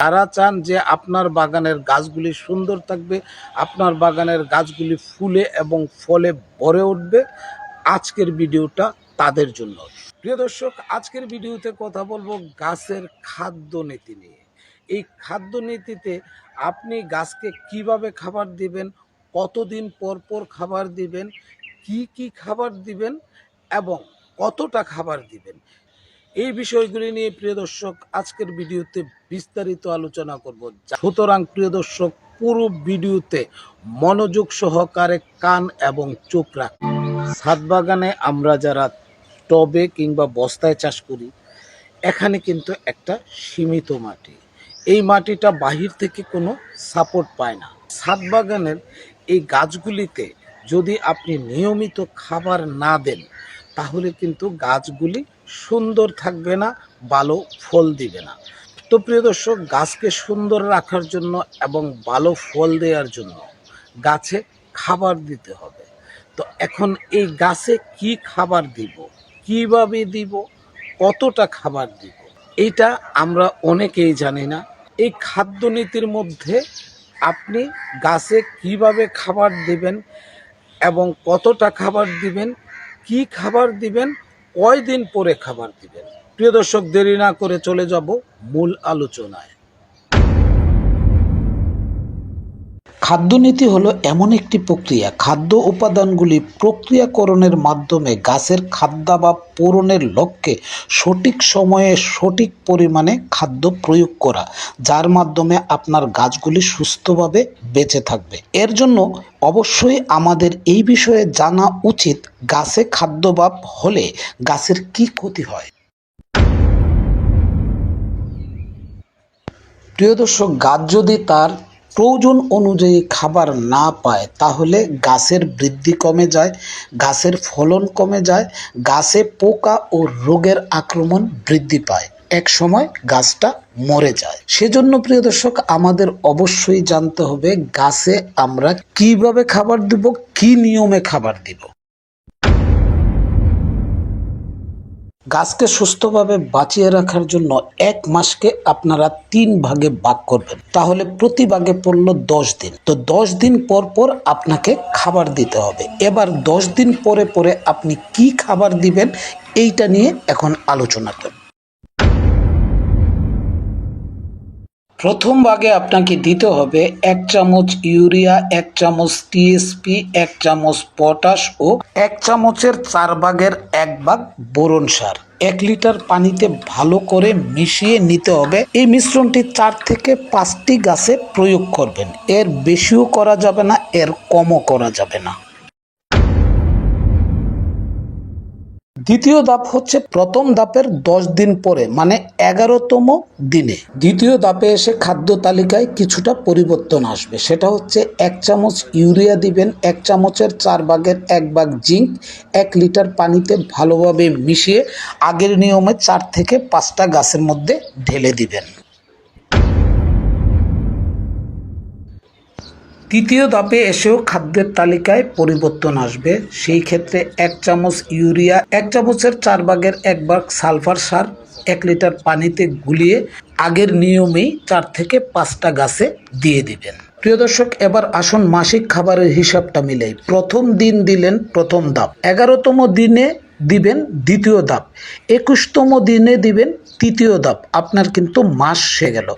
যারা চান যে আপনার বাগানের গাছগুলি সুন্দর থাকবে, আপনার বাগানের গাছগুলি ফুলে এবং ফলে ভরে উঠবে, আজকের ভিডিওটা তাদের জন্য। প্রিয় দর্শক, আজকের ভিডিওতে কথা বলবো গাছের খাদ্য নীতি নিয়ে। এই খাদ্য নীতিতে আপনি গাছকে কিভাবে খাবার দিবেন, কতদিন পর পর খাবার দিবেন, কি খাবার দিবেন এবং কতটা খাবার দিবেন, এই বিষয়গুলি নিয়ে প্রিয় দর্শক আজকের ভিডিওতে বিস্তারিত আলোচনা করব। সুতরাং প্রিয় দর্শক, পুরো ভিডিওতে মনোযোগ সহকারে কান এবং চোখ রাখুন। ছাদ বাগানে আমরা যারা টবে কিংবা বস্তায় চাষ করি, এখানে কিন্তু একটা সীমিত মাটি, এই মাটিটা বাহির থেকে কোনো সাপোর্ট পায় না। ছাদ বাগানের এই গাছগুলিতে যদি আপনি নিয়মিত খাবার না দেন, তাহলে কিন্তু গাছগুলি সুন্দর থাকবে না, ভালো ফল দিবে না। তো প্রিয় দর্শক, গাছকে সুন্দর রাখার জন্য এবং ভালো ফল দেওয়ার জন্য গাছে খাবার দিতে হবে। তো এখন এই গাছে কি খাবার দিব, কিভাবে দিব, কতটা খাবার দিব, এইটা আমরা অনেকেই জানি না। এই খাদ্য নীতির মধ্যে আপনি গাছে কিভাবে খাবার দিবেন এবং কতটা খাবার দিবেন, কি খাবার দিবেন, কয়দিন পরে খাবার দিবেন। প্রিয় দর্শক, দেরি না করে চলে যাব মূল আলোচনায়। খাদ্যনীতি হলো এমন একটি প্রক্রিয়া, খাদ্য উপাদানগুলি প্রক্রিয়াকরণের মাধ্যমে গাছের খাদ্যাভাব পূরণের লক্ষ্যে সঠিক সময়ে সঠিক পরিমাণে খাদ্য প্রয়োগ করা, যার মাধ্যমে আপনার গাছগুলি সুস্থভাবে বেঁচে থাকবে। এর জন্য অবশ্যই আমাদের এই বিষয়ে জানা উচিত, গাছে খাদ্যাভাব হলে গাছের কি ক্ষতি হয়। প্রিয় দর্শক, গাছ যদি তার প্রয়োজন অনুযায়ী খাবার না পায়, তাহলে গাছের বৃদ্ধি কমে যায়, গাছের ফলন কমে যায়, গাছে পোকা ও রোগের আক্রমণ বৃদ্ধি পায়, এক সময় গাছটা মরে যায়। সেজন্য প্রিয় দর্শক, আমাদের অবশ্যই জানতে হবে গাছে আমরা কিভাবে খাবার দিব, কি নিয়মে খাবার দিব। গাছকে সুস্থভাবে বাঁচিয়ে রাখার জন্য 1 মাসকে আপনারা 3 ভাগে ভাগ করবেন, তাহলে প্রতি ভাগে পড়লো 10 দিন। তো 10 দিন পর পর আপনাকে খাবার দিতে হবে। এবার 10 দিন পরে পরে আপনি কি খাবার দিবেন, এইটা নিয়ে এখন আলোচনা করব। প্রথম ভাগে আপনাকে দিতে হবে 1 চামচ ইউরিয়া, 1 চামচ টিএসপি, 1 চামচ পটাশ ও 1 চামচের 4 ভাগের 1 ভাগ বোরন সার 1 লিটার পানিতে ভালো করে মিশিয়ে নিতে হবে। এই মিশ্রণটি 4 থেকে 5টি গাছে প্রয়োগ করবেন, এর বেশিও করা যাবে না, এর কমও করা যাবে না। দ্বিতীয় ধাপ হচ্ছে প্রথম ধাপের 10 দিন পরে, মানে 11তম দিনে। দ্বিতীয় ধাপে এসে খাদ্য তালিকায় কিছুটা পরিবর্তন আসবে। সেটা হচ্ছে 1 চামচ ইউরিয়া দিবেন, 1 চামচের 4 ভাগের 1 ভাগ জিঙ্ক 1 লিটার পানিতে ভালোভাবে মিশিয়ে আগের নিয়মে 4 থেকে 5টা গাছের মধ্যে ঢেলে দিবেন। তৃতীয় ধাপে এসেও খাদ্যের তালিকায় পরিবর্তন আসবে। সেই ক্ষেত্রে 1 চামচ ইউরিয়া, 1 চামচের 4 ভাগের 1 ভাগ সালফার সার 1 লিটার পানিতে গুলিয়ে আগের নিয়মেই 4 থেকে 5টা গাছে দিয়ে দিবেন। প্রিয় দর্শক, এবার আসুন মাসিক খাবারের হিসাবটা মিলাই। প্রথম দিন দিলেন প্রথম ধাপ, 11তম দিনে দিবেন দ্বিতীয় ধাপ, 21তম দিনে দিবেন তৃতীয় ধাপ। আপনার কিন্তু মাস শেষ গেল।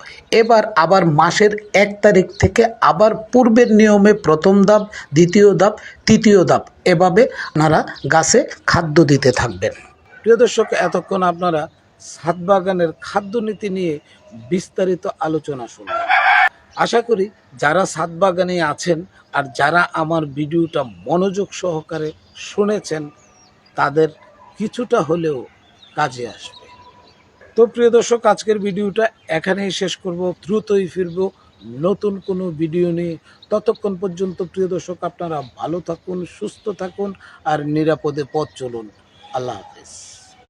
এবার আবার মাসের 1 তারিখ থেকে আবার পূর্বের নিয়মে প্রথম ধাপ, দ্বিতীয় ধাপ, তৃতীয় ধাপ, এভাবে আপনারা গাছে খাদ্য দিতে থাকবেন। প্রিয় দর্শক, এতক্ষণ আপনারা ছাদ বাগানের খাদ্য নীতি নিয়ে বিস্তারিত আলোচনা শুনলেন। আশা করি যারা ছাদ বাগানে আছেন আর যারা আমার ভিডিওটা মনোযোগ সহকারে শুনেছেন, তাদের কিছুটা হলেও কাজে আসবে। তো প্রিয় দর্শক, আজকের ভিডিওটা এখানেই শেষ করব। দ্রুতই ফিরব নতুন কোনো ভিডিও নিয়ে। ততক্ষণ পর্যন্ত প্রিয় দর্শক, আপনারা ভালো থাকুন, সুস্থ থাকুন আর নিরাপদে পথ চলুন। আল্লাহ হাফেজ।